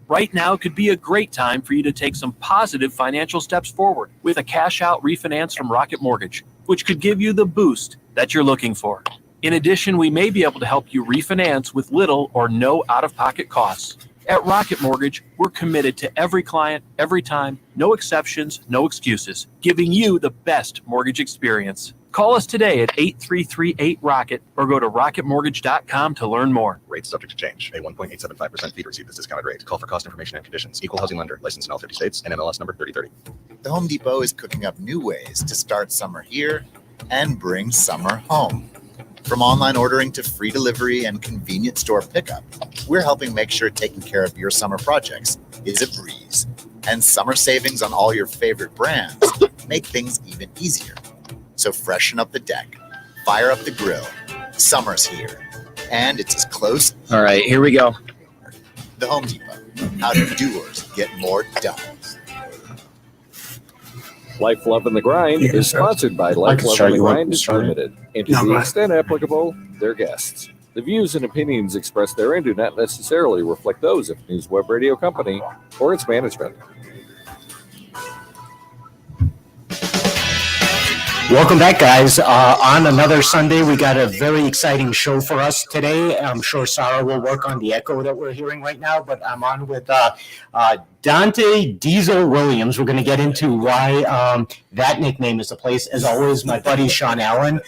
Right now could be a great time for you to take some positive financial steps forward with a cash-out refinance from Rocket Mortgage, which could give you the boost that you're looking for. In addition, we may be able to help you refinance with little or no out-of-pocket costs. At Rocket Mortgage, we're committed to every client, every time, no exceptions, no excuses, giving you the best mortgage experience. Call us today at 8338-ROCKET or go to rocketmortgage.com to learn more. Rates subject to change. A 1.875% fee to receive this discounted rate. Call for cost information and conditions. Equal housing lender. Licensed in all 50 states. NMLS number 3030. The Home Depot is cooking up new ways to start summer here and bring summer home. From online ordering to free delivery and convenient store pickup, we're helping make sure taking care of your summer projects is a breeze. And summer savings on all your favorite brands make things even easier. So freshen up the deck, fire up the grill. Summer's here, and it's as close. All right, here we go. The Home Depot. How do doers get more done? Life, Love, and the Grind is sponsored by Life, Love, and the Grind is Limited, and to the extent applicable, their guests. The views and opinions expressed therein do not necessarily reflect those of News Web Radio Company or its management. Welcome back, guys. On another Sunday, we got a very exciting show for us today. I'm sure Sarah will work on the echo that we're hearing right now, but I'm on with Donte Diesel Williams. We're going to get into why that nickname is the place. As always, my buddy Sean Allen.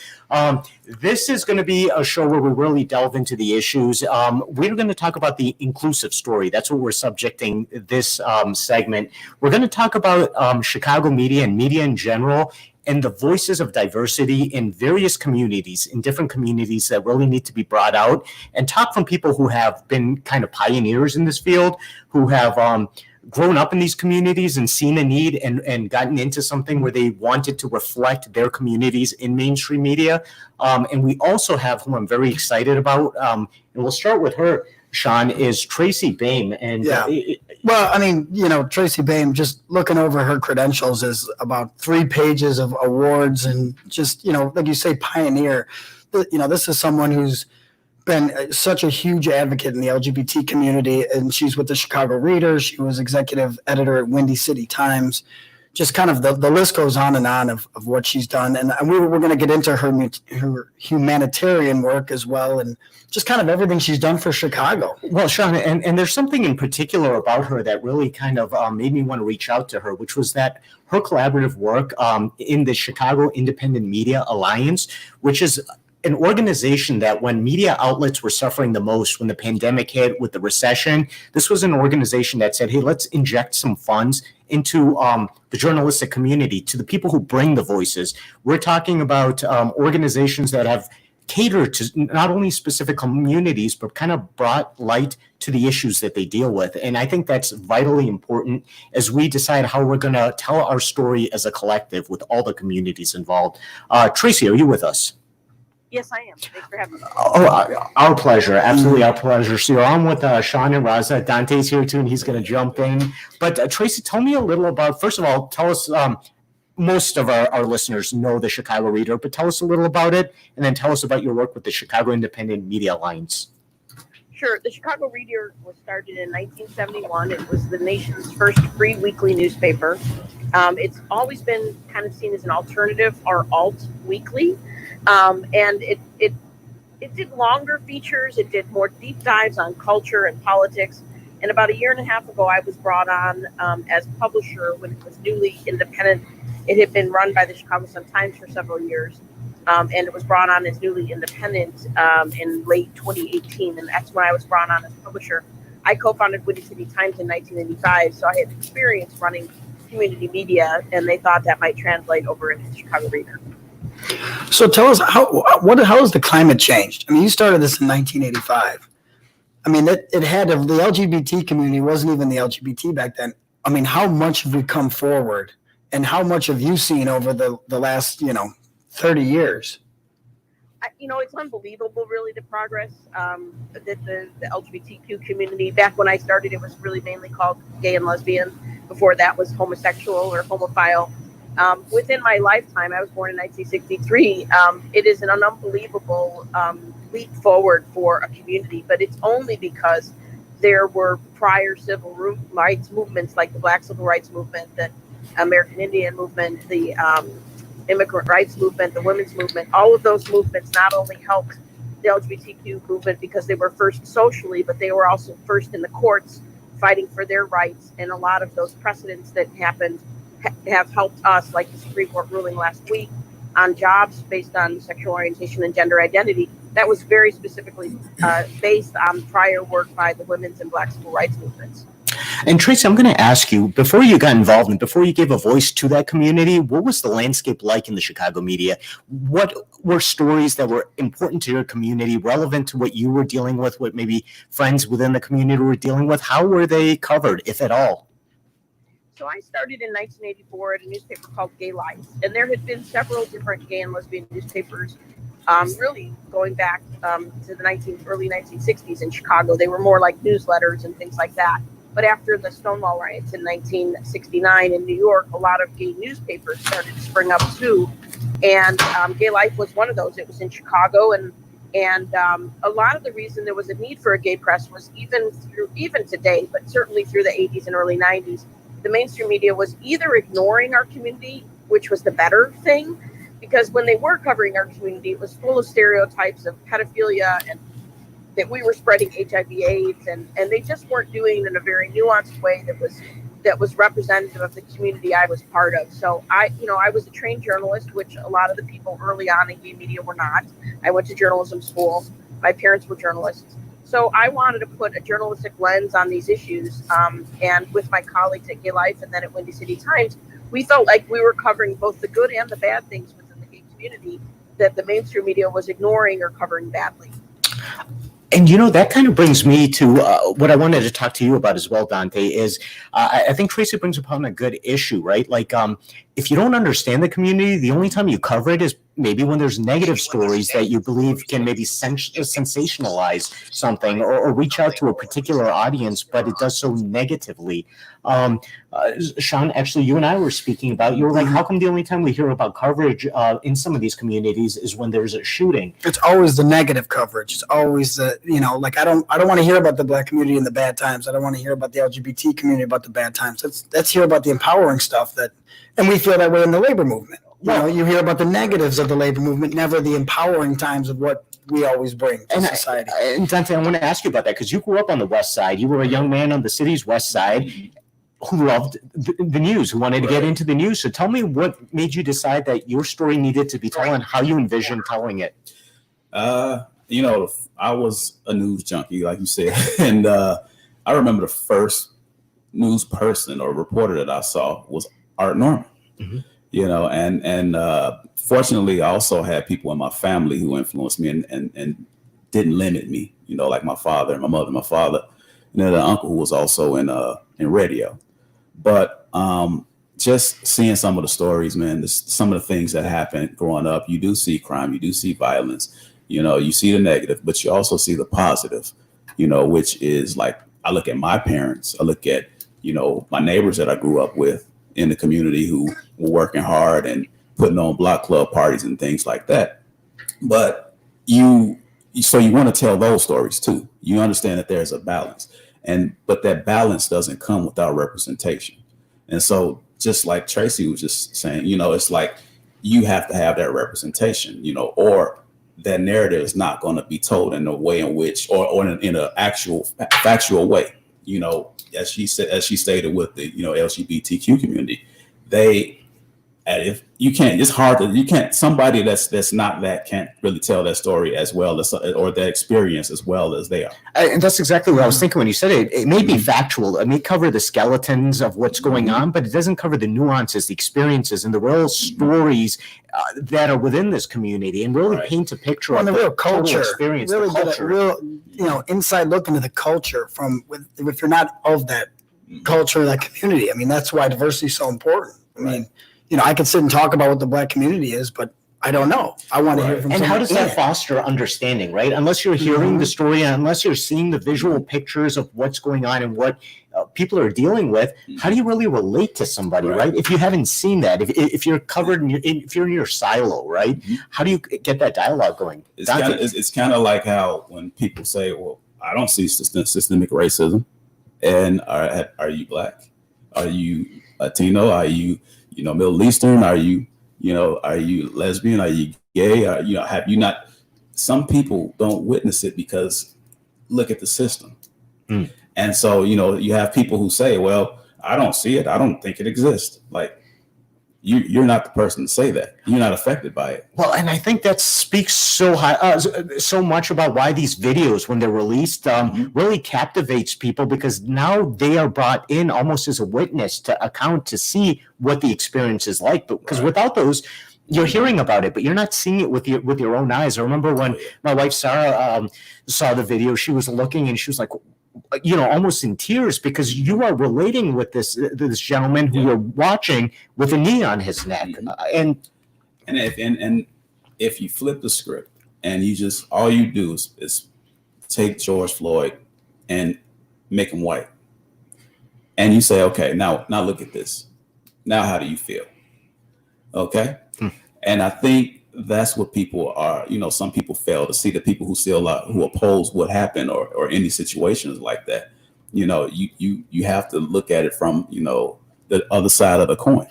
This is going to be a show where we really delve into the issues. We're going to talk about the inclusive story. That's what we're subjecting this segment. We're going to talk about Chicago media and media in general, and the voices of diversity in various communities, in different communities that really need to be brought out, and talk from people who have been kind of pioneers in this field, who have grown up in these communities and seen a need and gotten into something where they wanted to reflect their communities in mainstream media. And we also have, who I'm very excited about, and we'll start with her, Sean, is Tracy Baim. And well, I mean, you know, Tracy Baim, just looking over her credentials, is about 3 pages of awards, and just, you know, like you say, pioneer. You know, this is someone who's been such a huge advocate in the LGBT community, and she's with the Chicago Reader. She was executive editor at Windy City Times. Just kind of the list goes on and on of what she's done. And we're going to get into her humanitarian work as well, and just kind of everything she's done for Chicago. Well, Sean, and there's something in particular about her that really kind of made me want to reach out to her, which was that her collaborative work in the Chicago Independent Media Alliance, which is an organization that when media outlets were suffering the most, when the pandemic hit with the recession, this was an organization that said, hey, let's inject some funds into the journalistic community, to the people who bring the voices. We're talking about organizations that have catered to not only specific communities, but kind of brought light to the issues that they deal with. And I think that's vitally important as we decide how we're going to tell our story as a collective with all the communities involved. Tracy, are you with us? Yes, I am. Thanks for having me. Oh, our pleasure. Absolutely our pleasure. So you're on with Sean and Raza. Donte's here too, and he's going to jump in. But Tracy, tell me a little about, first of all, tell us, most of our listeners know the Chicago Reader, but tell us a little about it, and then tell us about your work with the Chicago Independent Media Alliance. Sure. The Chicago Reader was started in 1971. It was the nation's first free weekly newspaper. It's always been kind of seen as an alternative or alt weekly. And it did longer features. It did more deep dives on culture and politics. And about 1.5 years ago, I was brought on as publisher when it was newly independent. It had been run by the Chicago Sun-Times for several years. And it was brought on as newly independent in late 2018. And that's when I was brought on as publisher. I co-founded Windy City Times in 1985. So I had experience running community media, and they thought that might translate over into the Chicago Reader. So tell us, how has the climate changed? I mean, you started this in 1985. I mean, it had the LGBT community wasn't even the LGBT back then. I mean, how much have we come forward, and how much have you seen over the last 30 years? It's unbelievable, really, the progress that the LGBTQ community. Back when I started, it was really mainly called gay and lesbian. Before that was homosexual or homophile. Within my lifetime, I was born in 1963. It is an unbelievable leap forward for a community, but it's only because there were prior civil rights movements like the Black Civil Rights Movement, the American Indian Movement, the immigrant rights movement, the women's movement. All of those movements not only helped the LGBTQ movement because they were first socially, but they were also first in the courts fighting for their rights. And a lot of those precedents that happened have helped us, like the Supreme Court ruling last week on jobs based on sexual orientation and gender identity. That was very specifically based on prior work by the women's and Black civil rights movements. And Tracy, I'm going to ask you, before you got involved and before you gave a voice to that community, what was the landscape like in the Chicago media? What were stories that were important to your community, relevant to what you were dealing with, what maybe friends within the community were dealing with? How were they covered, if at all? So I started in 1984 at a newspaper called Gay Life, and there had been several different gay and lesbian newspapers, really going back to the early 1960s in Chicago. They were more like newsletters and things like that. But after the Stonewall riots in 1969 in New York, a lot of gay newspapers started to spring up too. And Gay Life was one of those. It was in Chicago. And a lot of the reason there was a need for a gay press was even today, but certainly through the 80s and early 90s, the mainstream media was either ignoring our community, which was the better thing, because when they were covering our community, it was full of stereotypes of pedophilia and that we were spreading HIV/AIDS, and they just weren't doing it in a very nuanced way that was representative of the community I was part of. So I was a trained journalist, which a lot of the people early on in gay media were not. I went to journalism school. My parents were journalists. So I wanted to put a journalistic lens on these issues. And with my colleagues at Gay Life and then at Windy City Times, we felt like we were covering both the good and the bad things within the gay community that the mainstream media was ignoring or covering badly. And, that kind of brings me to what I wanted to talk to you about as well, Donte, is I think Tracy brings upon a good issue, right? Like, if you don't understand the community, the only time you cover it is maybe when there's negative stories that you believe can maybe sensationalize something or reach out to a particular audience, but it does so negatively. Sean, actually, you and I were speaking about, you were like, how come the only time we hear about coverage in some of these communities is when there's a shooting? It's always the negative coverage. It's always the, like I don't want to hear about the Black community in the bad times. I don't want to hear about the LGBT community about the bad times. Let's hear about the empowering stuff and we feel that way in the labor movement. You hear about the negatives of the labor movement, never the empowering times of what we always bring to society. And Donte, I want to ask you about that because you grew up on the West Side. You were a young man on the city's West Side who loved the news, who wanted to get into the news. So tell me what made you decide that your story needed to be told and how you envisioned telling it. I was a news junkie, like you said. And I remember the first news person or reporter that I saw was Art Norman. Mm-hmm. And fortunately, I also had people in my family who influenced me and didn't limit me, like my father and my mother, my father, the uncle who was also in radio. But just seeing some of the stories, man, some of the things that happened growing up, you do see crime, you do see violence, you see the negative, but you also see the positive, which is like, I look at my parents, I look at, my neighbors that I grew up with in the community who were working hard and putting on block club parties and things like that. But you want to tell those stories too. You understand that there's a balance, but that balance doesn't come without representation. And so just like Tracy was just saying, it's like you have to have that representation, or that narrative is not going to be told in a way in which, or in an actual factual way, as she stated with the, LGBTQ community, if you can't, it's hard to, somebody that's not that can't really tell that story as well as, or that experience as well as they are. And that's exactly what I was thinking when you said it. It may be factual. It may cover the skeletons of what's going on, but it doesn't cover the nuances, the experiences, and the real stories that are within this community, and really paint a picture of the real culture experience. Really get a real, inside look into the culture if you're not of that culture, that community. I mean, that's why diversity is so important. I mean, I can sit and talk about what the Black community is, but I don't know. I want to hear from someone. And how does that foster understanding, right? Unless you're hearing the story, unless you're seeing the visual pictures of what's going on and what people are dealing with, how do you really relate to somebody, right? If you haven't seen that, if you're covered, if you're in your silo, right? How do you get that dialogue going? It's kind of like how when people say, well, I don't see systemic racism. And are you Black? Are you Latino? Are you, Middle Eastern? Are you lesbian? Are you gay? Have you not? Some people don't witness it because look at the system. And so, you have people who say, well, I don't see it. I don't think it exists. Like, you're not the person to say that. You're not affected by it. Well, and I think that speaks so much about why these videos, when they're released, really captivates people, because now they are brought in almost as a witness to account to see what the experience is like. Because without those, you're hearing about it, but you're not seeing it with your own eyes. I remember when my wife Sarah saw the video, she was looking and she was like, almost in tears, because you are relating with this gentleman who you're watching with a knee on his neck. And if you flip the script and all you do is take George Floyd and make him white, and you say, okay, now look at this. Now how do you feel? Okay. And I think that's what people are, some people fail to see, the people who still who oppose what happened or any situations like that. You have to look at it from, the other side of the coin.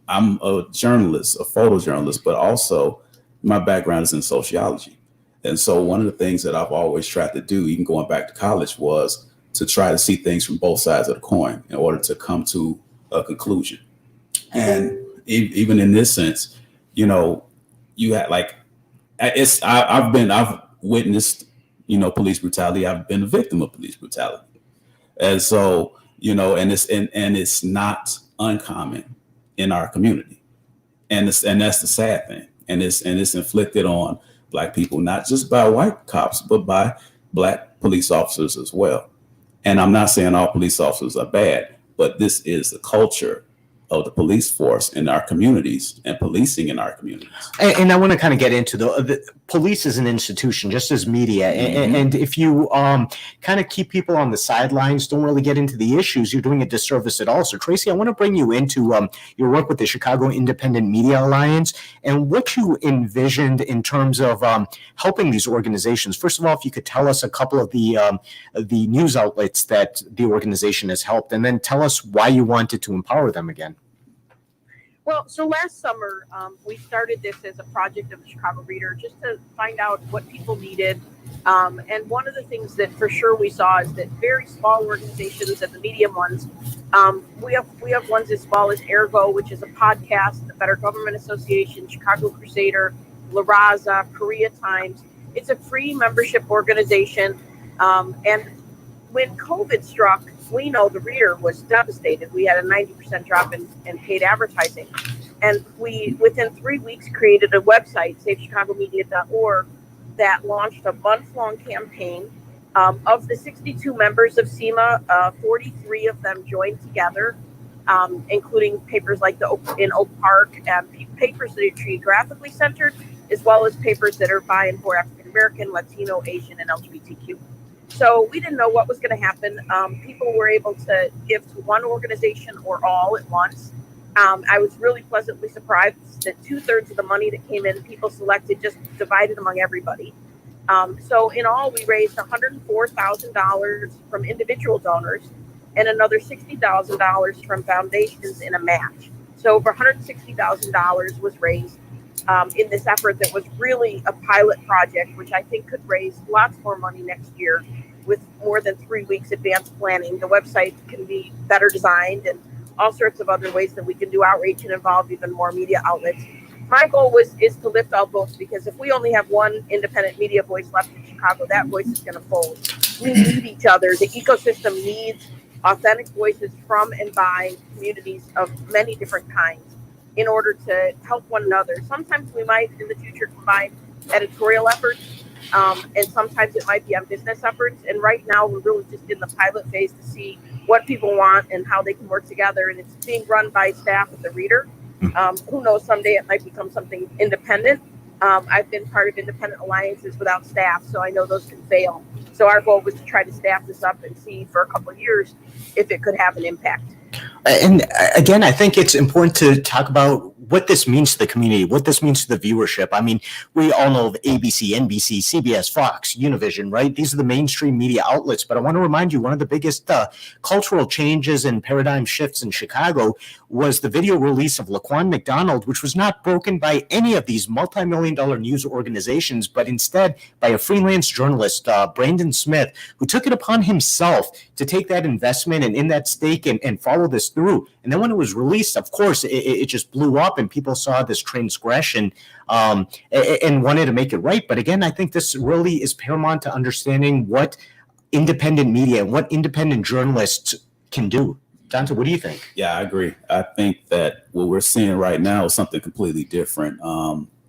I'm a journalist, a photojournalist, but also my background is in sociology. And so one of the things that I've always tried to do, even going back to college, was to try to see things from both sides of the coin in order to come to a conclusion. And even in this sense, you had I've witnessed, police brutality. I've been a victim of police brutality. And so, and it's not uncommon in our community. And that's the sad thing. And it's inflicted on Black people, not just by white cops, but by Black police officers as well. And I'm not saying all police officers are bad, but this is the culture of the police force in our communities and policing in our communities. And I want to kind of get into the police as an institution, just as media. And if you kind of keep people on the sidelines, don't really get into the issues, you're doing a disservice at all. So Tracy, I want to bring you into your work with the Chicago Independent Media Alliance and what you envisioned in terms of helping these organizations. First of all, if you could tell us a couple of the news outlets that the organization has helped, and then tell us why you wanted to empower them again. Well, so last summer, we started this as a project of the Chicago Reader, just to find out what people needed. And one of the things that for sure we saw is that very small organizations and the medium ones, we have ones as small as Ergo, which is a podcast, the Better Government Association, Chicago Crusader, La Raza, Korea Times. It's a free membership organization. And when COVID struck, we know the Reader was devastated. We had a 90% drop in paid advertising. And we, within 3 weeks, created a website, SaveChicagoMedia.org, that launched a month-long campaign. Of the 62 members of SEMA, 43 of them joined together, including papers like in Oak Park, and papers that are geographically centered, as well as papers that are by and for African American, Latino, Asian, and LGBTQ. So we didn't know what was going to happen. People were able to give to one organization or all at once. I was really pleasantly surprised that 2/3 of the money that came in, people selected, just divided among everybody. So in all, we raised $104,000 from individual donors and another $60,000 from foundations in a match. So over $160,000 was raised in this effort that was really a pilot project, which I think could raise lots more money next year with more than 3 weeks advanced planning. The website can be better designed and all sorts of other ways that we can do outreach and involve even more media outlets. My goal is to lift all boats, because if we only have one independent media voice left in Chicago, that voice is going to fold. We need each other. The ecosystem needs authentic voices from and by communities of many different kinds in order to help one another. Sometimes we might in the future combine editorial efforts, and sometimes it might be on business efforts. And right now we're really just in the pilot phase to see what people want and how they can work together. And it's being run by staff at the Reader. Who knows, someday it might become something independent. I've been part of independent alliances without staff, so I know those can fail. So our goal was to try to staff this up and see for a couple of years if it could have an impact. And again, I think it's important to talk about what this means to the community, what this means to the viewership. I mean, we all know of ABC, NBC, CBS, Fox, Univision, right? These are the mainstream media outlets. But I want to remind you, one of the biggest cultural changes and paradigm shifts in Chicago was the video release of Laquan McDonald, which was not broken by any of these multi-million-dollar news organizations, but instead by a freelance journalist, Brandon Smith, who took it upon himself to take that investment and in that stake and follow this through. And then when it was released, of course, it just blew up and people saw this transgression and wanted to make it right. But again, I think this really is paramount to understanding what independent media and what independent journalists can do. Donte, what do you think? Yeah, I agree. I think that what we're seeing right now is something completely different.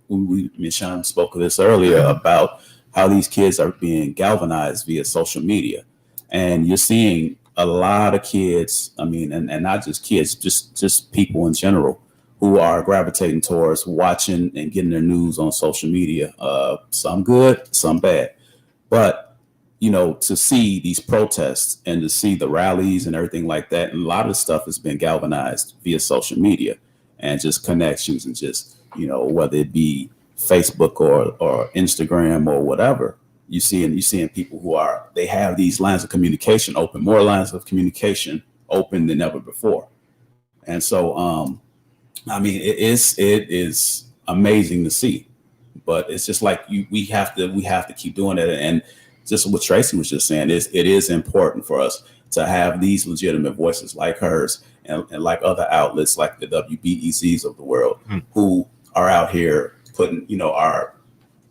Me and Sean spoke of this earlier about how these kids are being galvanized via social media. And you're seeing a lot of kids, I mean, and not just kids, just people in general who are gravitating towards watching and getting their news on social media. Some good, some bad. But, you know, to see these protests and to see the rallies and everything like that, and a lot of the stuff has been galvanized via social media and just connections and just, you know, whether it be Facebook or Instagram or whatever. You're seeing people who they have these lines of communication open, more lines of communication open than ever before. And so, I mean, it is amazing to see, but it's just like we have to keep doing it. And just what Tracy was just saying is it is important for us to have these legitimate voices like hers and like other outlets like the WBEZs of the world who are out here putting, you know, our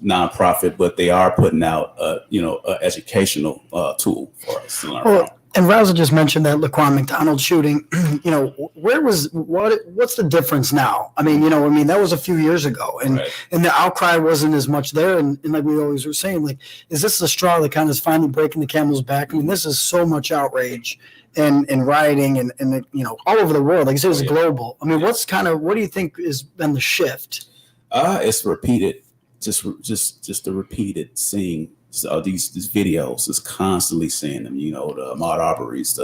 nonprofit, but they are putting out, an educational tool for us to learn from. And Raza just mentioned that Laquan McDonald shooting. You know, what's the difference now? I mean, that was a few years ago, and the outcry wasn't as much there. And like we always were saying, like, is this the straw that kind of is finally breaking the camel's back? I mean, this is so much outrage and rioting and all over the world. Like I said, it's global. I mean, what do you think has been the shift? It's repeated. Just the repeated seeing these videos, just constantly seeing them. You know, the Ahmaud Arbery's,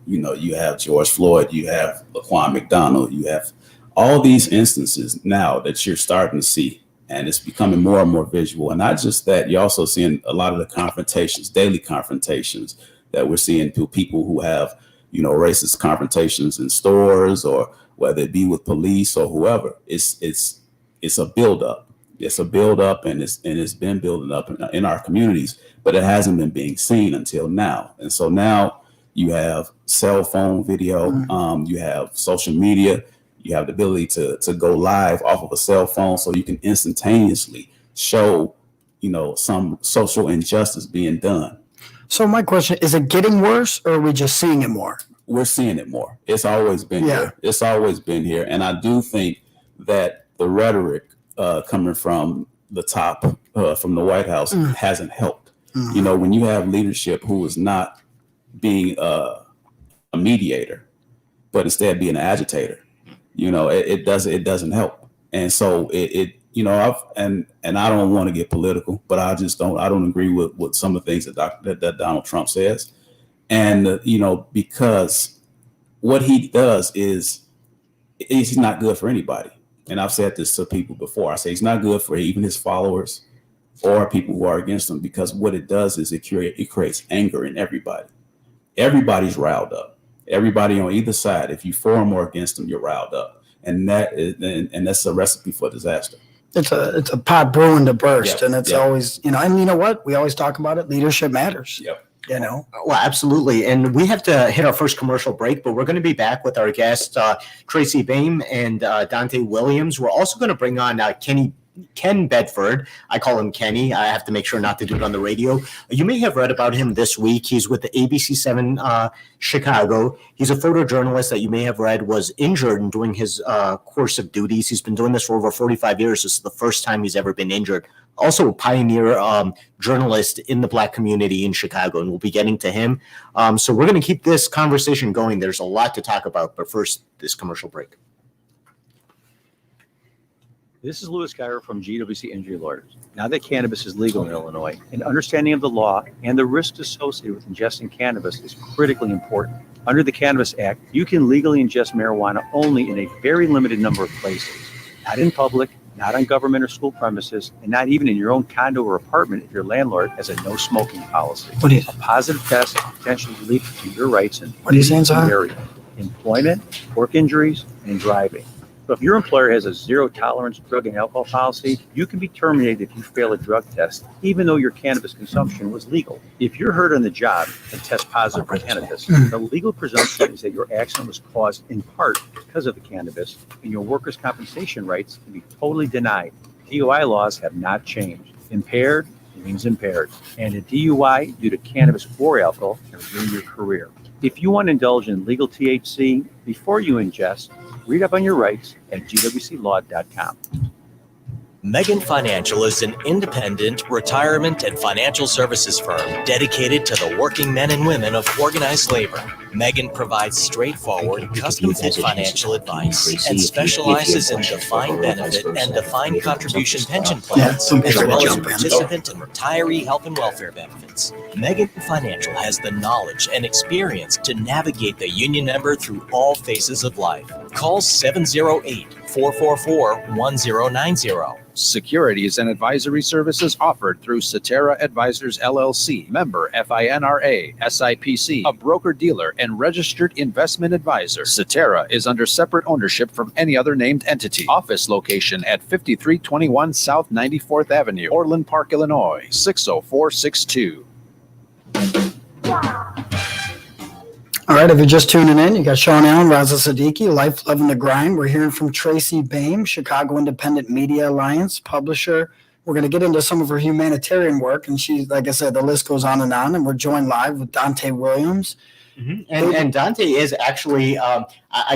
you have George Floyd, you have Laquan McDonald, you have all these instances now that you're starting to see, and it's becoming more and more visual. And not just that, you're also seeing a lot of the confrontations, daily confrontations that we're seeing through people who have, racist confrontations in stores or whether it be with police or whoever. It's a buildup. It's a buildup, and it's been building up in our communities, but it hasn't been being seen until now. And so now you have cell phone video, you have social media, you have the ability to go live off of a cell phone, so you can instantaneously show, some social injustice being done. So my question is: it getting worse, or are we just seeing it more? We're seeing it more. It's always been here. It's always been here, and I do think that the rhetoric coming from the top, from the White House, hasn't helped. When you have leadership who is not being a mediator, but instead being an agitator, it doesn't help. And so and I don't want to get political, but I don't agree with some of the things that Donald Trump says. And, because what he does is he's not good for anybody. And I've said this to people before. I say he's not good for even his followers or people who are against him, because what it does is it creates anger in everybody. Everybody's riled up. Everybody on either side, if you for him or against him, you're riled up. And that's a recipe for disaster. It's a pot brewing to burst. And it's always, and you know what? We always talk about it. Leadership matters. Yep. Well, absolutely. And we have to hit our first commercial break, but we're going to be back with our guests, Tracy Baim and Donte Williams. We're also going to bring on Ken Bedford. I call him Kenny. I have to make sure not to do it on the radio. You may have read about him this week. He's with the ABC7 Chicago. He's a photojournalist that you may have read was injured in doing his course of duties. He's been doing this for over 45 years. This is the first time he's ever been injured. Also a pioneer journalist in the Black community in Chicago, and we'll be getting to him. So we're going to keep this conversation going. There's a lot to talk about, but first, this commercial break. This is Louis Geyer from GWC Injury Lawyers. Now that cannabis is legal in Illinois, an understanding of the law and the risks associated with ingesting cannabis is critically important. Under the Cannabis Act, you can legally ingest marijuana only in a very limited number of places, not in public, not on government or school premises, and not even in your own condo or apartment if your landlord has a no smoking policy. A positive test potentially lead to your rights in What are you saying, sir? area: employment, work injuries, and driving. So if your employer has a zero tolerance drug and alcohol policy, you can be terminated if you fail a drug test, even though your cannabis consumption was legal. If you're hurt on the job and test positive for cannabis, the legal presumption is that your accident was caused in part because of the cannabis, and your workers' compensation rights can be totally denied. DUI laws have not changed. Impaired means impaired, and a DUI due to cannabis or alcohol can ruin your career. If you want to indulge in legal THC before you ingest, read up on your rights at gwclaw.com. Megan Financial is an independent retirement and financial services firm dedicated to the working men and women of organized labor. Megan provides straightforward, custom-fit financial advice and specializes in defined benefit and defined contribution pension plans, as well as participant and retiree health and welfare benefits. Megan Financial has the knowledge and experience to navigate the union member through all phases of life. Call 708-444-1090. Securities and advisory services offered through Cetera Advisors LLC, member FINRA, SIPC, a broker-dealer and registered investment advisor. Cetera is under separate ownership from any other named entity. Office location at 5321 South 94th Avenue, Orland Park, Illinois, 60462. All right, if you're just tuning in, you got Sean Allen, Raza Siddiqui, Life, Loving the Grind. We're hearing from Tracy Baim, Chicago Independent Media Alliance publisher. We're going to get into some of her humanitarian work, and she's, like I said, the list goes on, and we're joined live with Donte Williams. Mm-hmm. And Donte is actually, I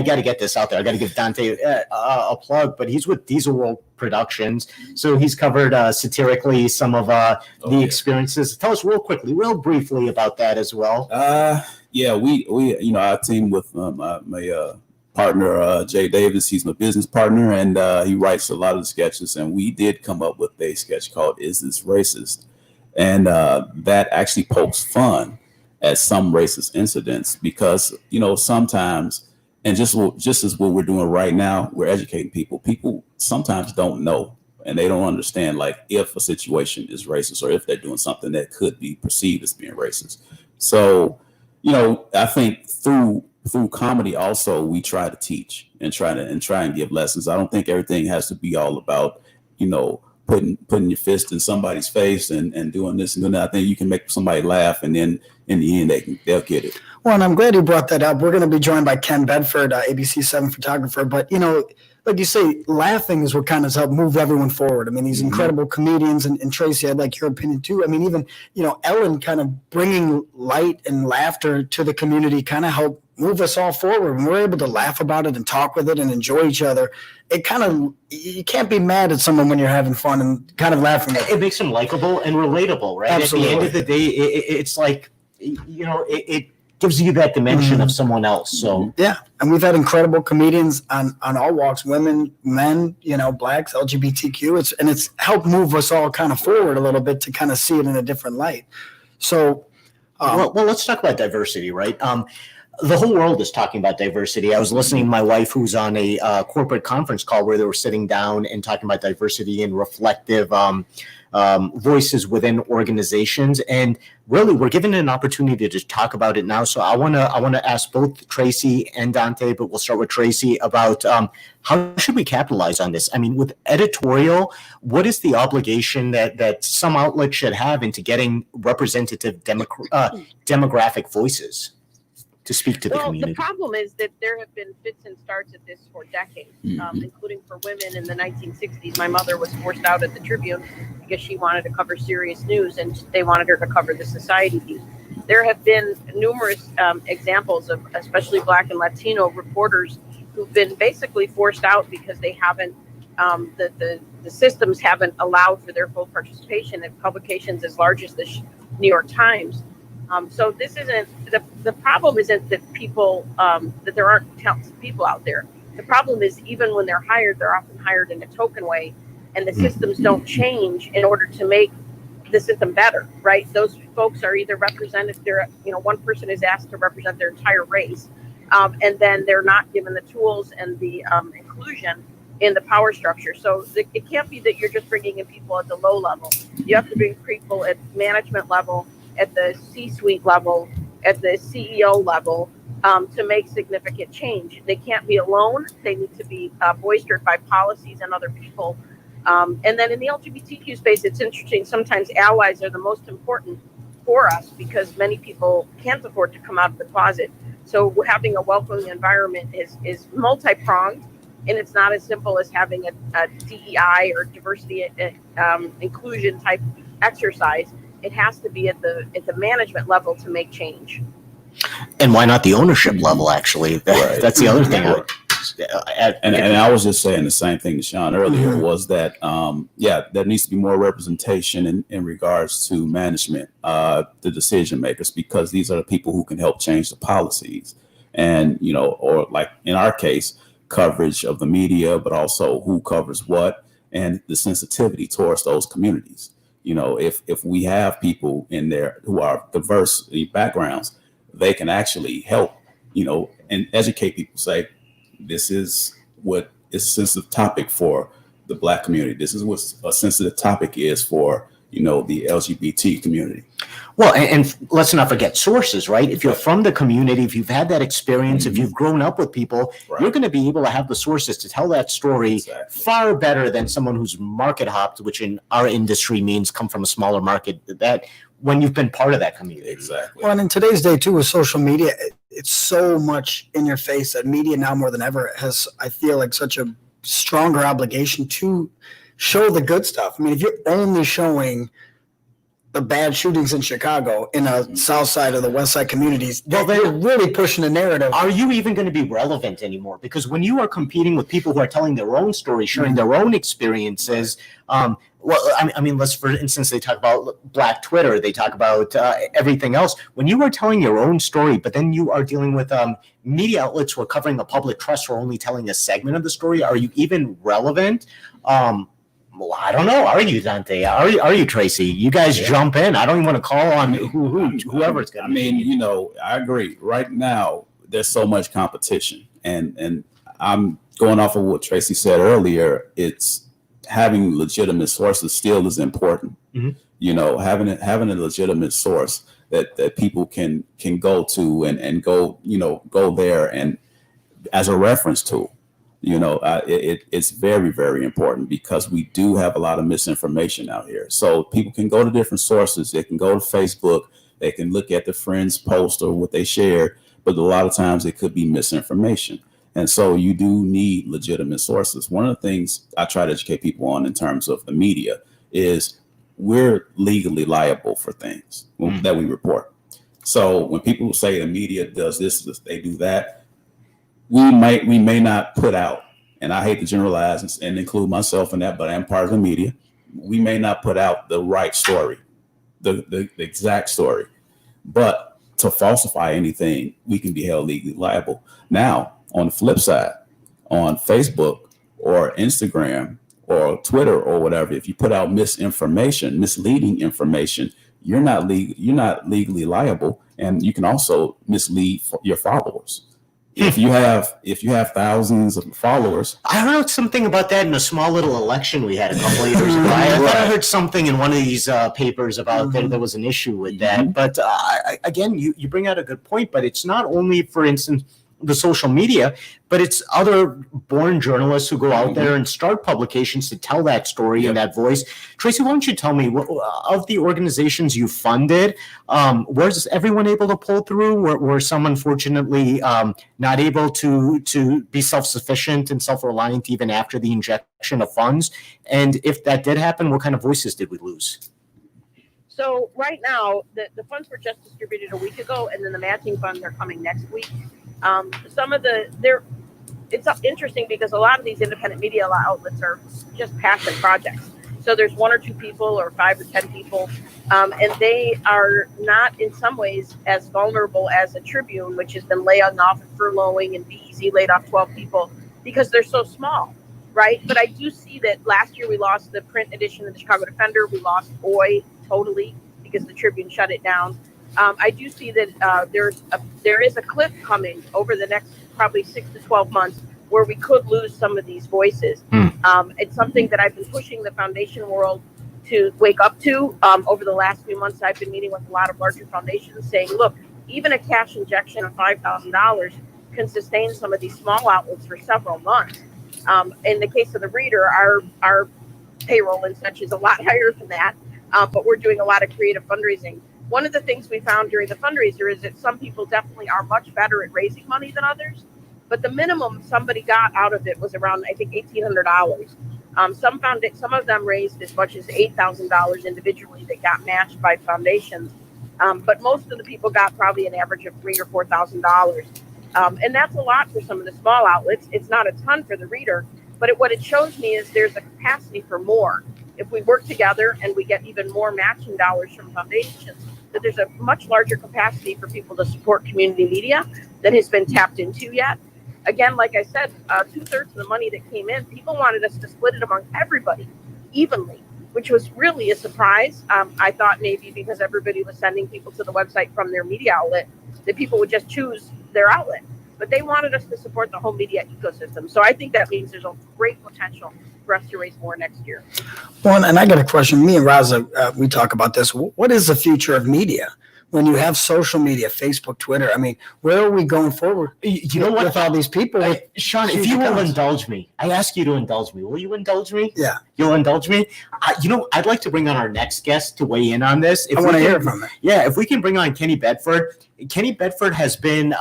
got to get this out there. I got to give Donte a plug, but he's with Diesel World Productions. So he's covered satirically some of the experiences. Tell us real briefly about that as well. Yeah, we I team with my partner, Jay Davis. He's my business partner, and he writes a lot of the sketches. And we did come up with a sketch called "Is This Racist?" And that actually pokes fun at some racist incidents because, sometimes, and just as what we're doing right now, we're educating people. People sometimes don't know and they don't understand, like, if a situation is racist or if they're doing something that could be perceived as being racist. So, I think through comedy also we try to teach and try and give lessons. I don't think everything has to be all about, putting your fist in somebody's face and doing this and doing that. I think you can make somebody laugh, and then in the end they'll get it. Well, and I'm glad you brought that up. We're going to be joined by Ken Bedford, ABC 7 photographer. But, like you say, laughing is what kind of helped move everyone forward. I mean, these incredible comedians, and Tracy, I'd like your opinion too. I mean, even, Ellen kind of bringing light and laughter to the community kind of helped move us all forward. When we're able to laugh about it and talk with it and enjoy each other, it kind of, you can't be mad at someone when you're having fun and kind of laughing at it. It makes them likable and relatable, right? Absolutely. At the end of the day, it's like, it gives you that dimension of someone else. So yeah, and we've had incredible comedians on all walks, women, men, blacks, LGBTQ. It's helped move us all kind of forward a little bit to kind of see it in a different light. So, well, let's talk about diversity, right? The whole world is talking about diversity. I was listening to my wife, who's on a corporate conference call where they were sitting down and talking about diversity and reflective voices within organizations. And really, we're given an opportunity to talk about it now. So I want to ask both Tracy and Donte, but we'll start with Tracy, about how should we capitalize on this? I mean, with editorial, what is the obligation that some outlets should have into getting representative demographic voices to speak to the community? The problem is that there have been fits and starts at this for decades, including for women in the 1960s. My mother was forced out at the Tribune because she wanted to cover serious news, and they wanted her to cover the society piece. There have been numerous examples of especially Black and Latino reporters who've been basically forced out because they haven't, the systems haven't allowed for their full participation in publications as large as the New York Times. So this isn't, the problem isn't that people, that there aren't talented people out there. The problem is even when they're often hired in a token way, and the systems don't change in order to make the system better, right? Those folks are either represented, one person is asked to represent their entire race, and then they're not given the tools and the inclusion in the power structure. So it can't be that you're just bringing in people at the low level. You have to bring people at management level, at the C-suite level, at the CEO level, to make significant change. They can't be alone. They need to be bolstered by policies and other people. And then in the LGBTQ space, it's interesting. Sometimes allies are the most important for us because many people can't afford to come out of the closet. So having a welcoming environment is multi-pronged, and it's not as simple as having a DEI or diversity inclusion type exercise. It has to be at the management level to make change. And why not the ownership level? Actually, that's the other thing. And I was just saying the same thing to Sean earlier was that, there needs to be more representation in regards to management, the decision makers, because these are the people who can help change the policies and, or like in our case, coverage of the media, but also who covers what and the sensitivity towards those communities. If we have people in there who are diverse backgrounds, they can actually help, and educate people, say, this is what is a sensitive topic for the Black community. This is what a sensitive topic is for, the LGBT community. Well, and let's not forget sources, right? If you're from the community, if you've had that experience, if you've grown up with people, you're going to be able to have the sources to tell that story far better than someone who's market hopped, which in our industry means come from a smaller market, that when you've been part of that community. Exactly. Well, and in today's day too, with social media, it's so much in your face that media now more than ever has, I feel like, such a stronger obligation to show the good stuff. I mean, if you're only showing the bad shootings in Chicago in the south side or the west side communities, well, they're really pushing the narrative. Are you even going to be relevant anymore? Because when you are competing with people who are telling their own story, sharing their own experiences, let's, for instance, they talk about Black Twitter, they talk about everything else. When you are telling your own story, but then you are dealing with media outlets who are covering the public trust or only telling a segment of the story, are you even relevant? Well, I don't know. Are you, Donte? Are you, Tracy? You guys jump in. I don't even want to call on whoever's going to. I mean, I agree. Right now, there's so much competition, and I'm going off of what Tracy said earlier. It's having legitimate sources still is important. Having a legitimate source that people can go to and go there and as a reference tool. It's very, very important because we do have a lot of misinformation out here. So people can go to different sources. They can go to Facebook. They can look at their friends' post or what they shared, but a lot of times it could be misinformation. And so you do need legitimate sources. One of the things I try to educate people on in terms of the media is we're legally liable for things that we report. So when people say the media does this, they do that, we may not put out, and I hate to generalize and include myself in that, but I am part of the media. We may not put out the right story, the exact story, but to falsify anything, we can be held legally liable. Now, on the flip side, on Facebook or Instagram or Twitter or whatever, if you put out misinformation, misleading information, you're not legally liable, and you can also mislead your followers. If you have thousands of followers, I heard something about that in a small little election we had a couple of years ago. I thought I heard something in one of these papers about there was an issue with that. But again, you bring out a good point. But it's not only, for instance, the social media, but it's other born journalists who go out there and start publications to tell that story in that voice. Tracy, why don't you tell me, of the organizations you funded, was everyone able to pull through? Were some unfortunately not able to be self-sufficient and self-reliant even after the injection of funds? And if that did happen, what kind of voices did we lose? So right now, the funds were just distributed a week ago, and then the matching funds are coming next week. It's interesting because a lot of these independent media outlets are just passion projects. So there's 1 or 2 people or 5 or 10 people, and they are not in some ways as vulnerable as a Tribune, which has been laying off and furloughing, and BEZ laid off 12 people because they're so small, right? But I do see that last year we lost the print edition of the Chicago Defender. We lost OI totally because the Tribune shut it down. I do see that there is a cliff coming over the next probably 6 to 12 months where we could lose some of these voices. It's something that I've been pushing the foundation world to wake up to. Over the last few months, I've been meeting with a lot of larger foundations saying, look, even a cash injection of $5,000 can sustain some of these small outlets for several months. In the case of the Reader, our payroll and such is a lot higher than that, but we're doing a lot of creative fundraising. One of the things we found during the fundraiser is that some people definitely are much better at raising money than others, but the minimum somebody got out of it was around, I think, $1,800. Some of them raised as much as $8,000 individually that got matched by foundations, but most of the people got probably an average of $3,000 or $4,000. And that's a lot for some of the small outlets. It's not a ton for the Reader, but what it shows me is there's a capacity for more. If we work together and we get even more matching dollars from foundations, that there's a much larger capacity for people to support community media than has been tapped into yet. Again, like I said, 2/3 of the money that came in, people wanted us to split it among everybody evenly, which was really a surprise. I thought maybe because everybody was sending people to the website from their media outlet, that people would just choose their outlet. But they wanted us to support the whole media ecosystem. So I think that means there's a great potential for us to raise more next year. Well, and I got a question. Me and Raza, we talk about this. What is the future of media? When you have social media, Facebook, Twitter, I mean, where are we going forward? You know what? With all these people. Sean, if you will indulge me, I ask you to indulge me. Will you indulge me? Yeah. You'll indulge me? I'd like to bring on our next guest to weigh in on this. I want to hear from him. Yeah, if we can bring on Kenny Bedford. Kenny Bedford has been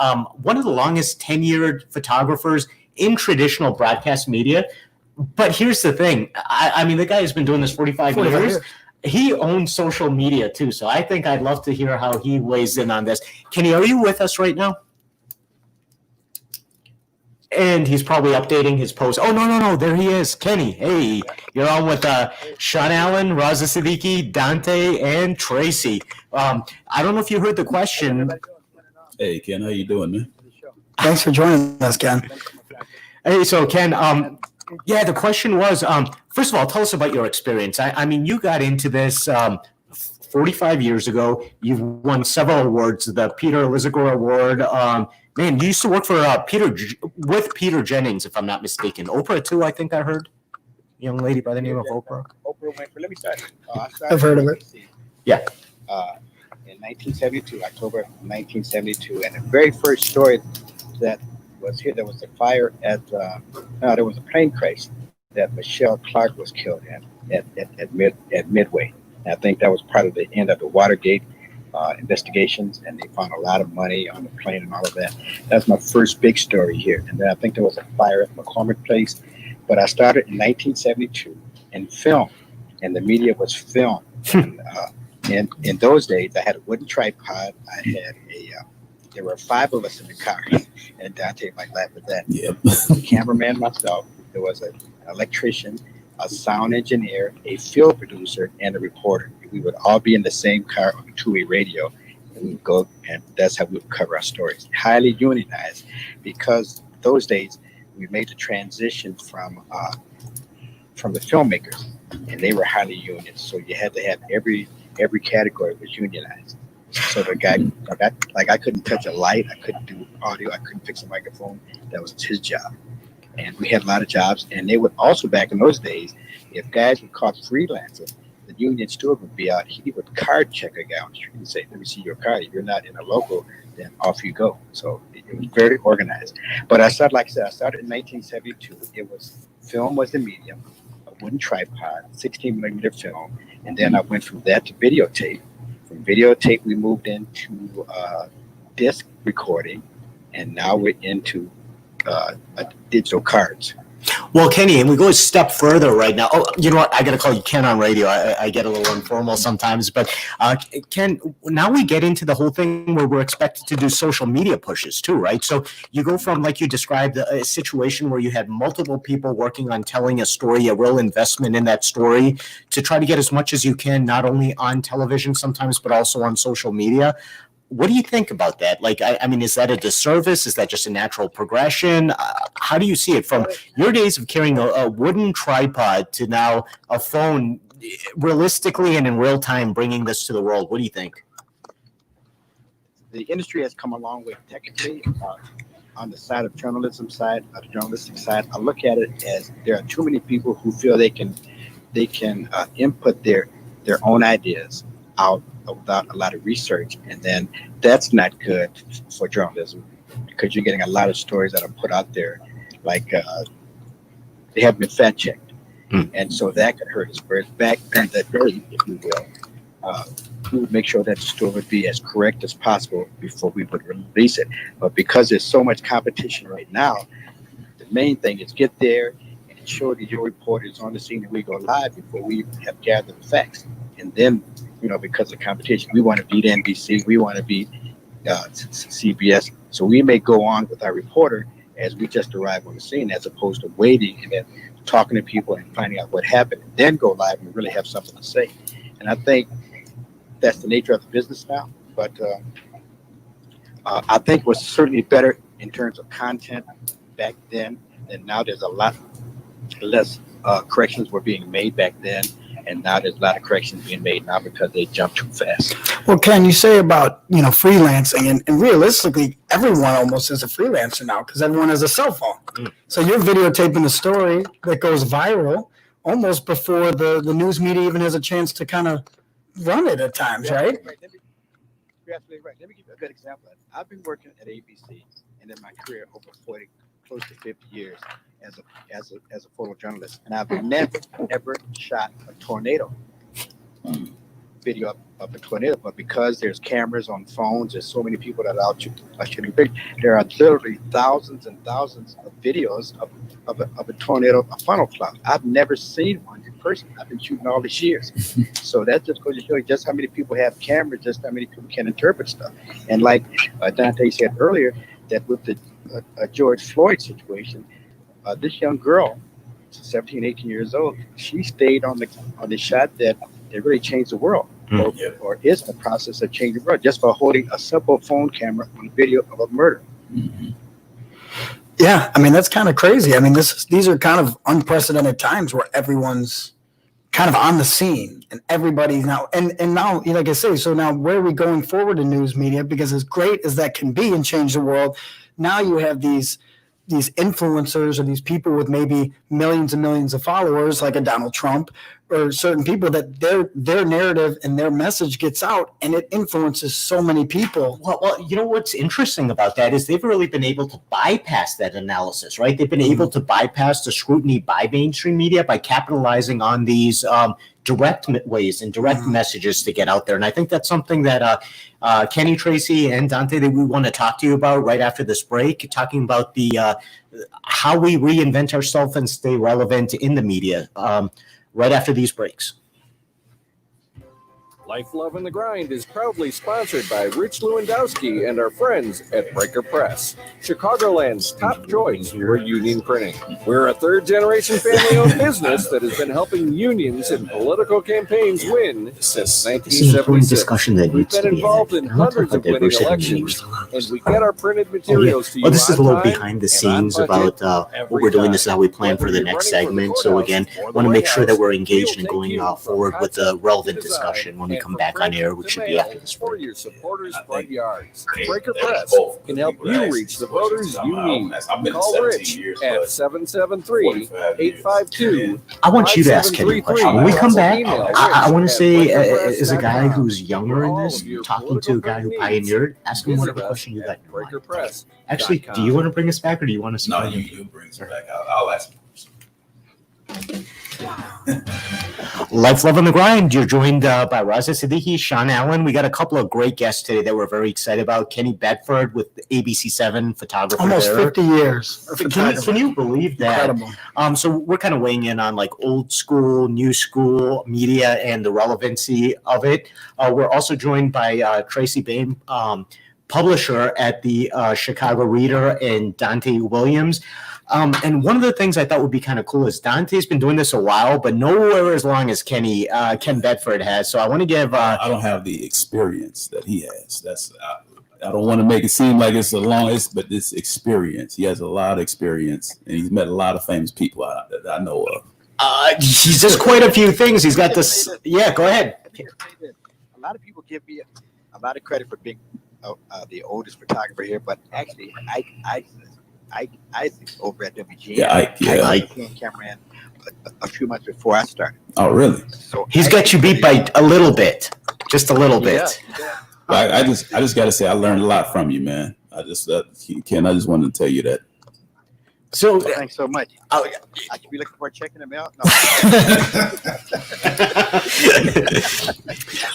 one of the longest tenured photographers in traditional broadcast media. But here's the thing. I mean, the guy has been doing this 45 years. He owns social media too, so I think I'd love to hear how he weighs in on this. Kenny, are you with us right now? And he's probably updating his post. Oh, no, there he is. Kenny, hey, you're on with Sean Allen, Raza Siddiqui, Donte, and Tracy. I don't know if you heard the question. Hey, Ken, how you doing, man? Thanks for joining us, Ken. Hey, so Ken, yeah, the question was, first of all, tell us about your experience. I mean, you got into this 45 years ago. You've won several awards, the Peter Elizagor Award. Man, you used to work for Peter Jennings, if I'm not mistaken. Oprah, too, I think I heard. Young lady by the name of Oprah. Oprah Winfrey. Let me start. I've heard of it. Yeah. In 1972, October 1972, and the very first story that was here, there was a fire there was a plane crash that Michelle Clark was killed at Midway. And I think that was part of the end of the Watergate investigations, and they found a lot of money on the plane and all of that. That's my first big story here. And then I think there was a fire at McCormick Place. But I started in 1972 in film, and the media was film. And in those days, I had a wooden tripod. I had there were 5 of us in the car, and Donte might laugh at that. Yep. The cameraman, myself, there was an electrician, a sound engineer, a field producer, and a reporter. We would all be in the same car on a 2-way radio, and we'd go, and that's how we would cover our stories. Highly unionized, because those days we made the transition from the filmmakers, and they were highly union. So you had to have every category was unionized. So the guy, I couldn't touch a light, I couldn't do audio, I couldn't fix a microphone. That was his job. And we had a lot of jobs, and they would also, back in those days, if guys were caught freelancing, the union steward would be out. He would card check a guy on the street and say, "Let me see your card. If you're not in a local, then off you go." So it was very organized. But I started, like I said, I started in 1972. Film was the medium, a wooden tripod, 16mm film, and then I went from that to videotape. From videotape, we moved into disc recording, and now we're into digital cards. Well, Kenny, and we go a step further right now. Oh, you know what? I got to call you Ken on radio. I get a little informal sometimes. But Ken, now we get into the whole thing where we're expected to do social media pushes too, right? So you go from, like you described, a situation where you had multiple people working on telling a story, a real investment in that story, to try to get as much as you can, not only on television sometimes, but also on social media. What do you think about that? Like, I mean, is that a disservice? Is that just a natural progression? How do you see it from your days of carrying a wooden tripod to now a phone realistically and in real time bringing this to the world? What do you think? The industry has come a long way technically. On the side of journalism side, the journalistic side, I look at it as there are too many people who feel they can input their own ideas out without a lot of research, and then that's not good for journalism, because you're getting a lot of stories that are put out there like they haven't been fact checked, and so that could hurt us. Whereas back in the day, if you will, we would make sure that the story would be as correct as possible before we would release it. But because there's so much competition right now, the main thing is get there and ensure that your reporter is on the scene and we go live before we have gathered the facts. And then, because of competition, we want to beat NBC, we want to beat CBS. So we may go on with our reporter as we just arrive on the scene, as opposed to waiting and then talking to people and finding out what happened, and then go live and really have something to say. And I think that's the nature of the business now. But I think what's certainly better in terms of content back then than now. There's a lot less corrections were being made back then, and now there's a lot of corrections being made now because they jump too fast. Well, Ken, you say about, freelancing, and realistically, everyone almost is a freelancer now because everyone has a cell phone. So you're videotaping a story that goes viral almost before the news media even has a chance to kind of run it at times, right? You're absolutely right. Let me give you a good example. I've been working at ABC and in my career over 40, close to 50 years as a photojournalist, and I've never ever shot a tornado video of a tornado. But because there's cameras on phones, there's so many people that are out shooting pictures. There are literally thousands and thousands of videos of a tornado, a funnel cloud. I've never seen one in person. I've been shooting all these years. So that just goes to show you just how many people have cameras, just how many people can interpret stuff. And like Donte said earlier, that with the George Floyd situation, this young girl, 17, 18 years old, she stayed on the shot that really changed the world, or is in the process of changing the world, just by holding a simple phone camera on a video of a murder. Yeah, that's kind of crazy. These are kind of unprecedented times where everyone's kind of on the scene and everybody's now, and now, like I say, so now where are we going forward in news media? Because as great as that can be and change the world, now you have these influencers or these people with maybe millions and millions of followers, like a Donald Trump, or certain people that their narrative and their message gets out and it influences so many people. Well, what's interesting about that is they've really been able to bypass that analysis, right? They've been able to bypass the scrutiny by mainstream media by capitalizing on these direct ways and direct messages to get out there. And I think that's something that Kenny, Tracy, and Donte, that we want to talk to you about right after this break, talking about the how we reinvent ourselves and stay relevant in the media right after these breaks. Life, Love, and the Grind is proudly sponsored by Rich Lewandowski and our friends at Breaker Press, Chicagoland's top choice for union printing. We're a third-generation family-owned business that has been helping unions and political campaigns win since 1976. We've been involved in hundreds of winning elections, and we get our printed materials to you. This is a little behind the scenes about what we're doing. This is how we plan for the next segment. So again, want to make sure that we're engaged and going forward with the relevant discussion when we come back on air, which should be after this break. Your supporters' front yards. Breaker Press can help you reach the voters you need. Call Rich at 773-852. I want you to ask Kenny a question. When we come back, I want to say, as a guy who's younger in this, talking to a guy who pioneered, ask him whatever question you got in your mind. Actually, do you want to bring us back, or do you want us to? No, you bring us back. I'll ask him. Life, Love, and the Grind. You're joined by Raza Siddiqui, Sean Allen. We got a couple of great guests today that we're very excited about. Kenny Bedford with ABC7 photographer. Almost there. 50 years. Can you believe that? Incredible. So we're kind of weighing in on like old school, new school media and the relevancy of it. We're also joined by Tracy Baim, publisher at the Chicago Reader, and Donte Williams. And one of the things I thought would be kind of cool is Dante's been doing this a while, but nowhere as long as Ken Bedford has. So I want to give. I don't have the experience that he has. I don't want to make it seem like it's the longest, but this experience. He has a lot of experience, and he's met a lot of famous people that I know of. He's just quite a few things. He's got this. Yeah, go ahead. A lot of people give me a lot of credit for being the oldest photographer here, but actually, I over at WGN, I came camera in a few months before I started. Oh, really? So he's got you beat by a little bit, just a little bit. Yeah. I just got to say, I learned a lot from you, man. Ken, I just wanted to tell you that. So thanks so much. I should be looking for checking them out. No.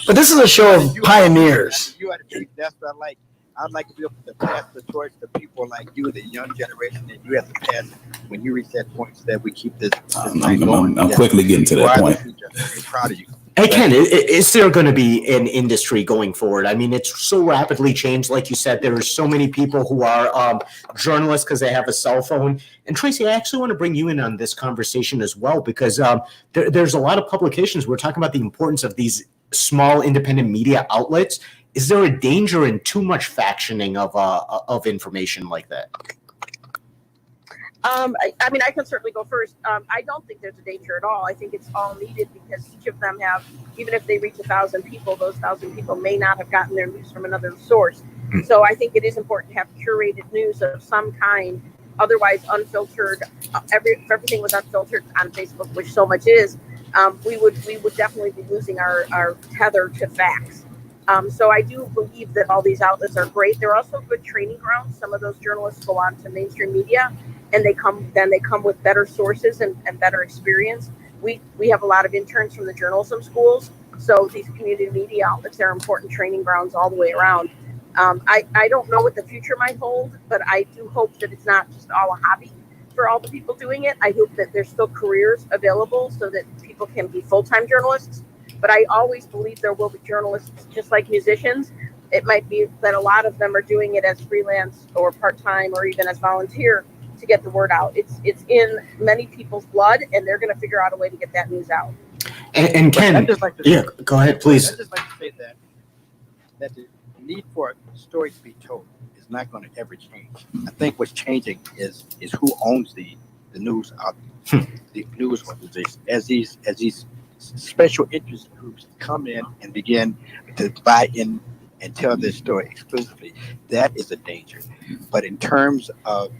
But this is a show of pioneers. You are the truth. That's what I like. I'd like to be able to pass the torch to people like you, the young generation, and you have to pass when you reach that point so that we keep this going. I'm quickly getting to that point. I'm proud of you. Hey, Ken, is there going to be an industry going forward? I mean, it's so rapidly changed. Like you said, there are so many people who are journalists because they have a cell phone. And Tracy, I actually want to bring you in on this conversation as well, because there's a lot of publications. We're talking about the importance of these small independent media outlets. Is there a danger in too much factioning of information like that? I mean, I can certainly go first. I don't think there's a danger at all. I think it's all needed because each of them have, even if they reach 1,000 people, those 1,000 people may not have gotten their news from another source. So I think it is important to have curated news of some kind. Otherwise, unfiltered. If everything was unfiltered on Facebook, which so much is, we would definitely be losing our tether to facts. So I do believe that all these outlets are great. They're also good training grounds. Some of those journalists go on to mainstream media, and they come with better sources and better experience. We have a lot of interns from the journalism schools, so these community media outlets are important training grounds all the way around. I don't know what the future might hold, but I do hope that it's not just all a hobby for all the people doing it. I hope that there's still careers available so that people can be full-time journalists. But I always believe there will be journalists, just like musicians. It might be that a lot of them are doing it as freelance or part-time or even as volunteer to get the word out. It's in many people's blood, and they're going to figure out a way to get that news out. And Ken, go ahead, please. I'd just like to say that the need for a story to be told is not going to ever change. I think what's changing is who owns the news out, the news organization. As these special interest groups come in and begin to buy in and tell their story exclusively, that is a danger. But in terms of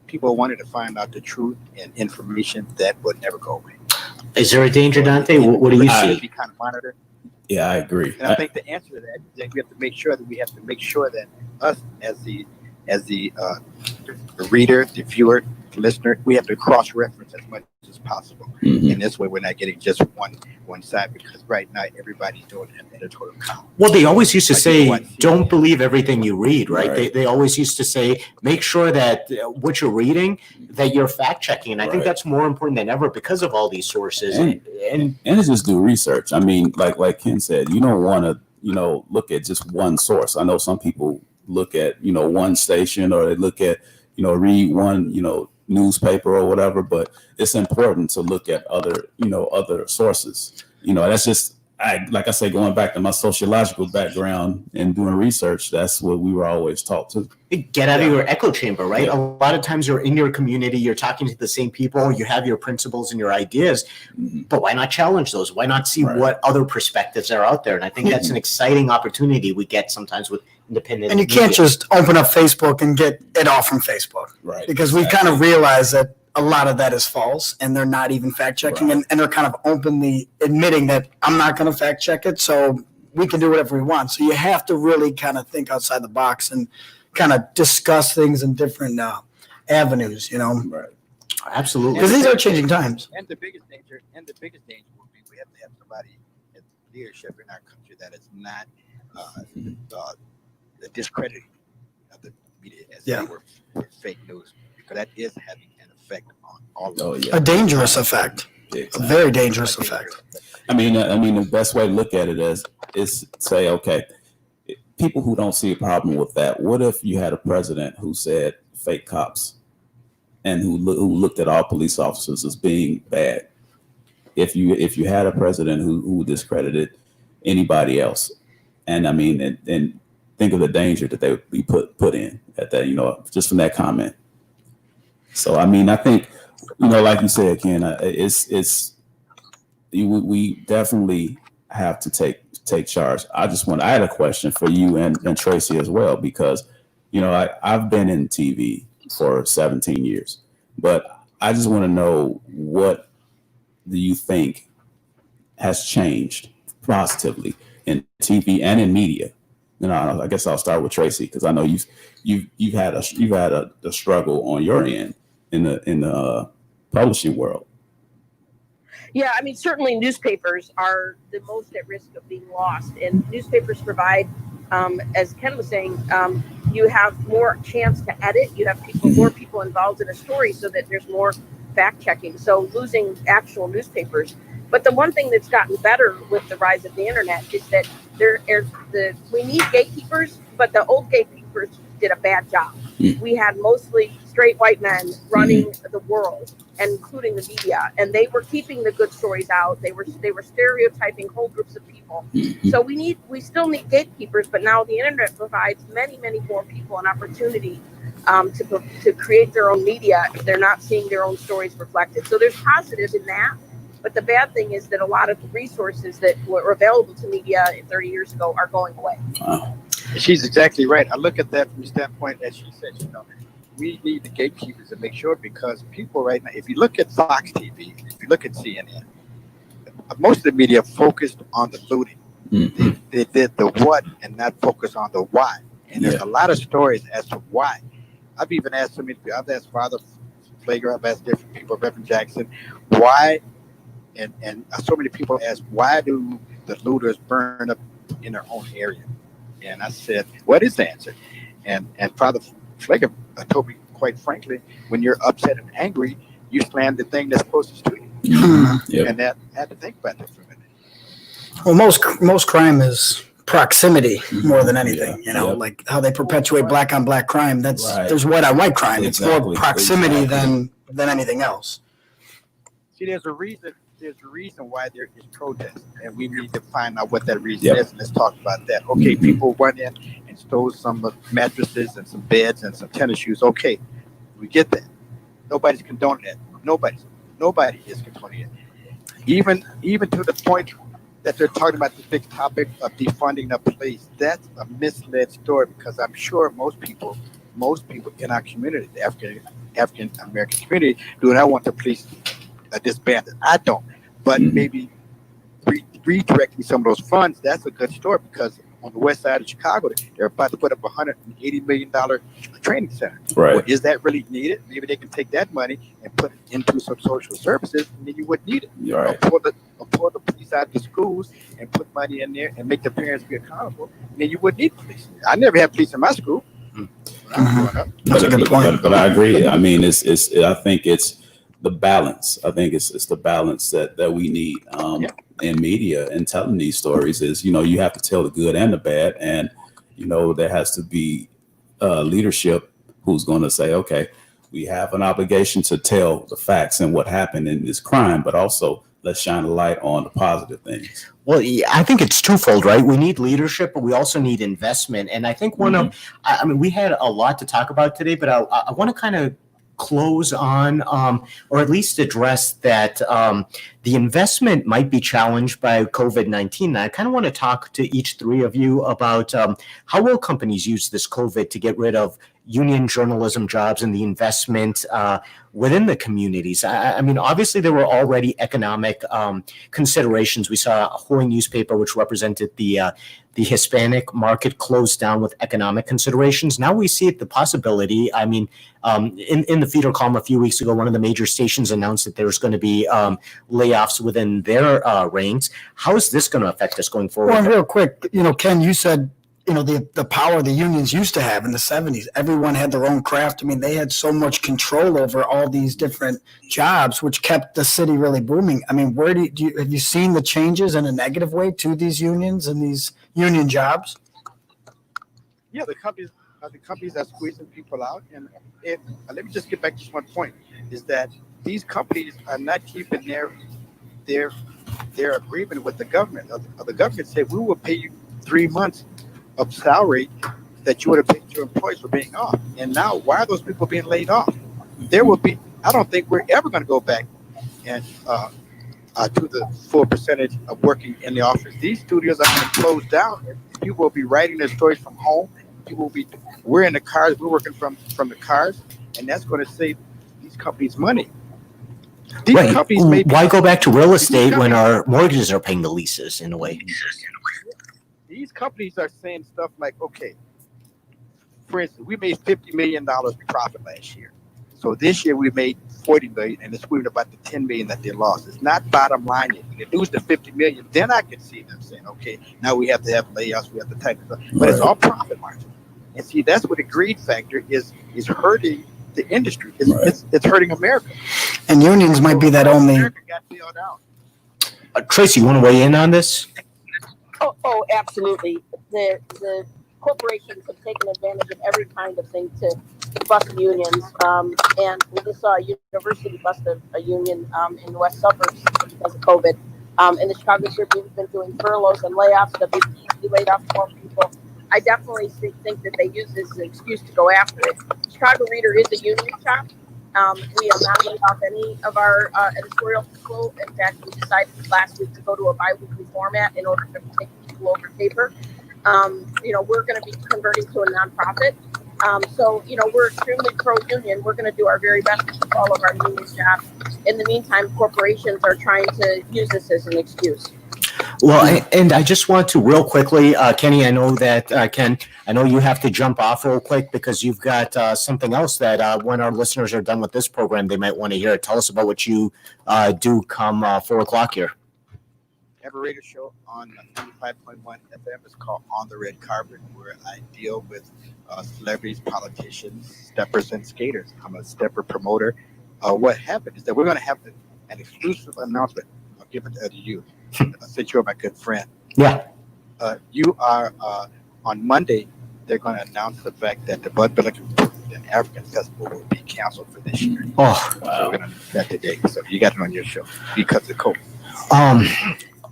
people wanting to find out the truth and information, that would never go away. Is there a danger, Donte? What do you see? Be kind of monitored. Yeah, I agree. And I think the answer to that is that we have to make sure that us as the reader, the viewer, the listener, we have to cross-reference as much as possible. Mm-hmm. And this way we're not getting just one side, because right now everybody's doing an editorial column. Well, they always used to say, don't believe everything you read, right? They always used to say, make sure that what you're reading, that you're fact checking. And I think that's more important than ever because of all these sources. And just do research. I mean, like Ken said, you don't want to, look at just one source. I know some people look at, one station, or they look at, read one, newspaper or whatever, but it's important to look at other sources. That's just, like I say, going back to my sociological background and doing research, that's what we were always taught to. Get out of your echo chamber, right? Yeah. A lot of times you're in your community, you're talking to the same people, you have your principles and your ideas, but why not challenge those? Why not see what other perspectives are out there? And I think that's an exciting opportunity we get sometimes with independent And you can't just open up Facebook and get it all from Facebook. Right. Because we kind of realize that a lot of that is false, and they're not even fact checking, and they're kind of openly admitting that I'm not going to fact check it, so we can do whatever we want. So you have to really kind of think outside the box and kind of discuss things in different avenues, Right. Absolutely. Because these are changing times. And the biggest danger will be we have to have somebody in leadership in our country that is not discrediting of the media as they were fake news, because that is having an effect on all of us. A dangerous effect. Exactly. A very dangerous effect. I mean, the best way to look at it is say, okay, people who don't see a problem with that, what if you had a president who said fake cops and who looked at all police officers as being bad? If you had a president who discredited anybody else, and I mean, and think of the danger that they would be put in at that, just from that comment. So, I mean, I think like you said, Ken, we definitely have to take charge. I had a question for you and Tracy as well, because, I've been in TV for 17 years, but I just want to know, what do you think has changed positively in TV and in media? I guess I'll start with Tracy, because I know you've had a struggle on your end in the publishing world. Yeah, I mean, certainly newspapers are the most at risk of being lost, and newspapers provide, as Ken was saying, you have more chance to edit. You have more people involved in a story, so that there's more fact checking. So losing actual newspapers. But the one thing that's gotten better with the rise of the internet is that we need gatekeepers, but the old gatekeepers did a bad job. We had mostly straight white men running the world, including the media, and they were keeping the good stories out. They were stereotyping whole groups of people. So we still need gatekeepers, but now the internet provides many more people an opportunity to create their own media if they're not seeing their own stories reflected. So there's positives in that. But the bad thing is that a lot of the resources that were available to media 30 years ago are going away. Wow. She's exactly right. I look at that from the standpoint, as she said, we need the gatekeepers to make sure, because people right now, if you look at Fox TV, if you look at CNN, most of the media focused on the looting. They did the what and not focus on the why. And there's a lot of stories as to why. I've even asked I've asked Father Flager, I've asked different people, Reverend Jackson, why. And so many people ask, why do the looters burn up in their own area? And I said, what is the answer? And Father Flager told me, quite frankly, when you're upset and angry, you slam the thing that's closest to you. And that, I had to think about that for a minute. Well, most crime is proximity more than anything, like how they perpetuate black on black crime. There's white on white crime. Exactly. It's more proximity than anything else. See, there's a reason why there is protest, and we need to find out what that reason is, and let's talk about that. Okay, people went in and stole some mattresses and some beds and some tennis shoes. Okay, we get that. Nobody's condoning that. Nobody is condoning it. Even to the point that they're talking about the big topic of defunding the police. That's a misled story, because I'm sure most people in our community, the African American community, do not want the police disbanded. I don't, but maybe redirecting some of those funds, that's a good story, because on the west side of Chicago, they're about to put up $180 million training center. Right. Well, is that really needed? Maybe they can take that money and put it into some social services, and then you wouldn't need it. Right. Or pull the police out of the schools and put money in there and make the parents be accountable, and then you wouldn't need police. I never had police in my school. That's a good point. But I agree. I mean, I think it's the balance. I think it's the balance that we need in media and telling these stories is, you have to tell the good and the bad. And, there has to be leadership who's going to say, okay, we have an obligation to tell the facts and what happened in this crime, but also let's shine a light on the positive things. Well, I think it's twofold, right? We need leadership, but we also need investment. And I think we had a lot to talk about today, but I want to kind of close on, or at least address that the investment might be challenged by COVID-19. I kind of want to talk to each three of you about how will companies use this COVID to get rid of union journalism jobs and the investment within the communities. I mean, obviously there were already economic considerations. We saw a Hawaii newspaper, which represented the Hispanic market, closed down with economic considerations. Now we see the possibility. I mean, in the feeder column a few weeks ago, one of the major stations announced that there's going to be layoffs within their ranks. How is this going to affect us going forward? Well, real quick, Ken, you said, the power the unions used to have in the 70s. Everyone had their own craft. I mean, they had so much control over all these different jobs, which kept the city really booming. I mean, where have you seen the changes in a negative way to these unions and these union jobs? Yeah, the companies are squeezing people out. And let me just get back to this one point, is that these companies are not keeping their agreement with the government. The government said, we will pay you 3 months of salary that you would have paid your employees for being off. And now, why are those people being laid off? There will be I don't think we're ever going to go back and to the full percentage of working in the office. These studios are going to close down. People will be writing their stories from home. We're in the cars. We're working from the cars, and that's going to save these companies money. These Right. companies may be, Why go back to real estate when our mortgages are paying the leases in a way? these companies are saying stuff like, okay, for instance, we made $50 million profit last year. So this year we made $40 million, and it's worried about the $10 million that they lost. It's not bottom line yet. When they lose the $50 million, then I can see them saying, okay, now we have to have layoffs, we have to tighten it up. But it's all profit margin. And see, that's what the greed factor is hurting the industry. It's hurting America. And unions might be that only. America got bailed out. Tracy, you want to weigh in on this? Oh, absolutely. The corporations have taken advantage of every kind of thing to bust unions. And we just saw a university bust a union in the west suburbs because of COVID. And the Chicago Tribune has been doing furloughs and layoffs. WPC laid off more people. I definitely think that they use this as an excuse to go after it. Chicago Reader is a union shop. We have not laid off any of our editorial people. In fact, we decided last week to go to a bi-weekly format in order to take people over paper. We're going to be converting to a nonprofit. So, we're extremely pro-union. We're going to do our very best to keep all of our union jobs. In the meantime, corporations are trying to use this as an excuse. Well, and I just want to real quickly, Kenny, I know that, Ken, I know you have to jump off real quick because you've got something else that when our listeners are done with this program, they might want to hear. Tell us about what you do come 4 o'clock here. I have a radio show on 95.1 FM. It's called On the Red Carpet, where I deal with celebrities, politicians, steppers, and skaters. I'm a stepper promoter. What happened is that we're going to have an exclusive announcement. I'll give it to you. Since you're my good friend. Yeah. You are on Monday. They're going to announce the fact that the Bud Billiken African Festival will be canceled for this year. Oh, wow. So we're going to do that today. So you got it on your show because of COVID.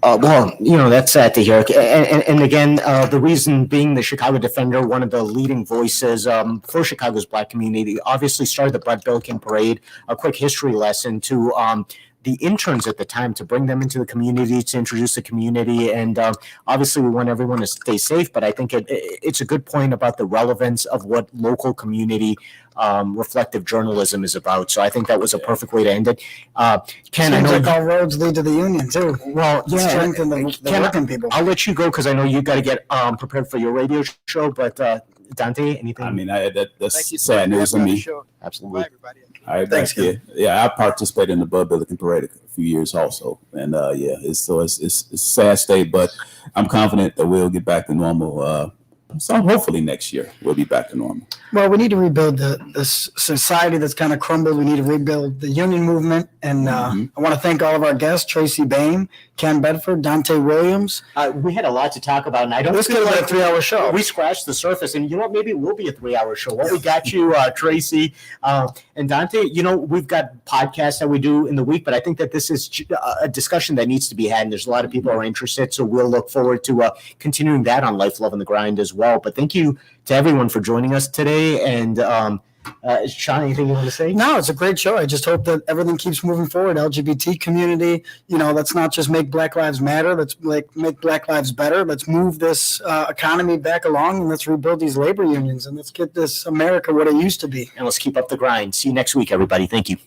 Well, that's sad to hear. And again, the reason being the Chicago Defender, one of the leading voices for Chicago's Black community, obviously started the Bud Billiken Parade, a quick history lesson to the interns at the time to bring them into the community, to introduce the community. And obviously we want everyone to stay safe, but I think it's a good point about the relevance of what local community reflective journalism is about. So I think that was a perfect way to end it. Ken, I know like all roads lead to the union too. Well, yeah, strengthen the working people. I'll let you go because I know you got to get prepared for your radio show, but Donte, anything? I mean, that's sad news to me. Absolutely. Bye, everybody. All right, thanks. Yeah, I participated in the Bud Billiken Parade a few years also, and it's a sad state, but I'm confident that we'll get back to normal. So hopefully next year we'll be back to normal. Well, we need to rebuild the society that's kind of crumbled. We need to rebuild the union movement. And I want to thank all of our guests, Tracy Baim, Ken Bedford, Donte Williams. We had a lot to talk about, and I don't This could have been a 3-hour show. We scratched the surface, and maybe it will be a 3-hour show. Well, we got you, Tracy and Donte. We've got podcasts that we do in the week, but I think that this is a discussion that needs to be had, and there's a lot of people who are interested, so we'll look forward to continuing that on Life, Love, and the Grind as well. But thank you to everyone for joining us today, and Sean, anything you want to say? No, it's a great show. I just hope that everything keeps moving forward. LGBT community, let's not just make Black Lives Matter. Let's make Black Lives better. Let's move this economy back along, and let's rebuild these labor unions, and let's get this America what it used to be. And let's keep up the grind. See you next week, everybody. Thank you.